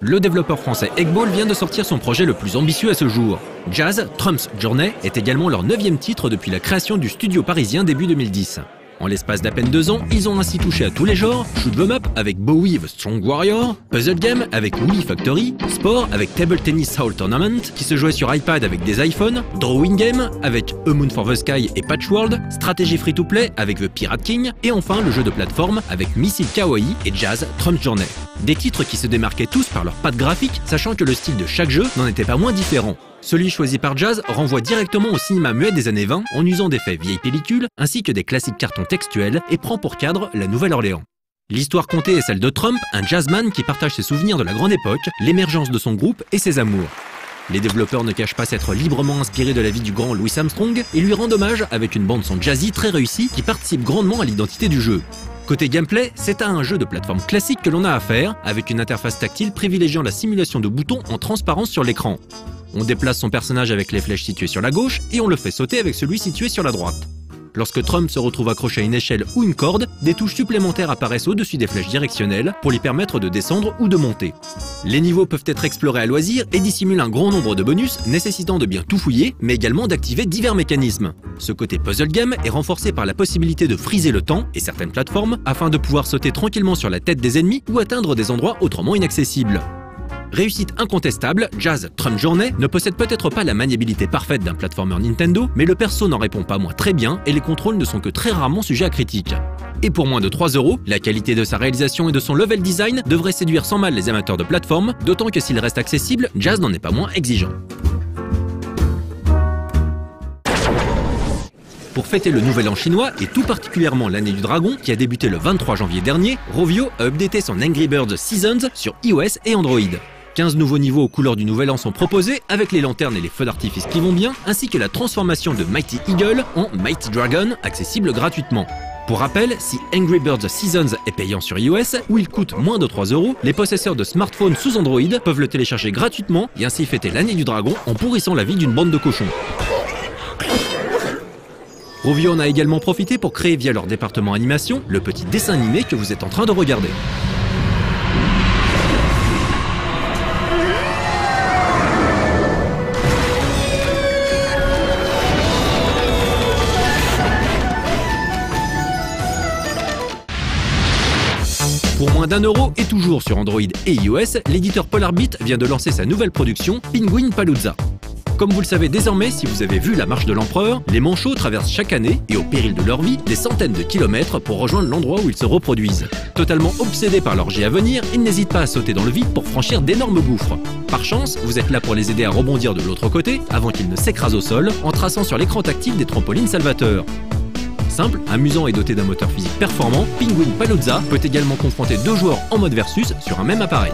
Le développeur français Eggball vient de sortir son projet le plus ambitieux à ce jour. Jazz, Trump's Journey est également leur 9e titre depuis la création du studio parisien début 2010. En l'espace d'à peine 2 ans, ils ont ainsi touché à tous les genres, shoot 'em up avec Bowie The Strong Warrior, puzzle game avec Woolly Factory, sport avec Table Tennis Soul Tournament qui se jouait sur iPad avec des iPhones, drawing game avec A Moon for the Sky et Patchworld, stratégie free-to-play avec The Pirate King et enfin le jeu de plateforme avec Missile Kawaii et Jazz Trump's Journey. Des titres qui se démarquaient tous par leur patte graphique, sachant que le style de chaque jeu n'en était pas moins différent. Celui choisi par Jazz renvoie directement au cinéma muet des années 20 en usant d'effets vieilles pellicules ainsi que des classiques cartons textuels et prend pour cadre la Nouvelle-Orléans. L'histoire contée est celle de Trump, un jazzman qui partage ses souvenirs de la grande époque, l'émergence de son groupe et ses amours. Les développeurs ne cachent pas s'être librement inspirés de la vie du grand Louis Armstrong et lui rendent hommage avec une bande-son jazzy très réussie qui participe grandement à l'identité du jeu. Côté gameplay, c'est à un jeu de plateforme classique que l'on a affaire, avec une interface tactile privilégiant la simulation de boutons en transparence sur l'écran. On déplace son personnage avec les flèches situées sur la gauche et on le fait sauter avec celui situé sur la droite. Lorsque Trump se retrouve accroché à une échelle ou une corde, des touches supplémentaires apparaissent au-dessus des flèches directionnelles pour lui permettre de descendre ou de monter. Les niveaux peuvent être explorés à loisir et dissimulent un grand nombre de bonus nécessitant de bien tout fouiller, mais également d'activer divers mécanismes. Ce côté puzzle game est renforcé par la possibilité de friser le temps et certaines plateformes afin de pouvoir sauter tranquillement sur la tête des ennemis ou atteindre des endroits autrement inaccessibles. Réussite incontestable, Jazz Trump's Journey ne possède peut-être pas la maniabilité parfaite d'un platformer Nintendo, mais le perso n'en répond pas moins très bien et les contrôles ne sont que très rarement sujets à critique. Et pour moins de 3 €, la qualité de sa réalisation et de son level design devrait séduire sans mal les amateurs de plateforme, d'autant que s'il reste accessible, Jazz n'en est pas moins exigeant. Pour fêter le nouvel an chinois et tout particulièrement l'année du dragon qui a débuté le 23 janvier dernier, Rovio a updaté son Angry Birds Seasons sur iOS et Android. 15 nouveaux niveaux aux couleurs du nouvel an sont proposés avec les lanternes et les feux d'artifice qui vont bien, ainsi que la transformation de Mighty Eagle en Mighty Dragon, accessible gratuitement. Pour rappel, si Angry Birds Seasons est payant sur iOS, où il coûte moins de 3 €, les possesseurs de smartphones sous Android peuvent le télécharger gratuitement et ainsi fêter l'année du dragon en pourrissant la vie d'une bande de cochons. Rovio en a également profité pour créer via leur département animation le petit dessin animé que vous êtes en train de regarder. Pour moins d'1 € et toujours sur Android et iOS, l'éditeur Polarbeat vient de lancer sa nouvelle production Penguin Palooza. Comme vous le savez désormais, si vous avez vu La Marche de l'Empereur, les manchots traversent chaque année, et au péril de leur vie, des centaines de kilomètres pour rejoindre l'endroit où ils se reproduisent. Totalement obsédés par leur jet à venir, ils n'hésitent pas à sauter dans le vide pour franchir d'énormes gouffres. Par chance, vous êtes là pour les aider à rebondir de l'autre côté, avant qu'ils ne s'écrasent au sol, en traçant sur l'écran tactile des trampolines salvateurs. Simple, amusant et doté d'un moteur physique performant, Penguin Palooza peut également confronter 2 joueurs en mode versus sur un même appareil.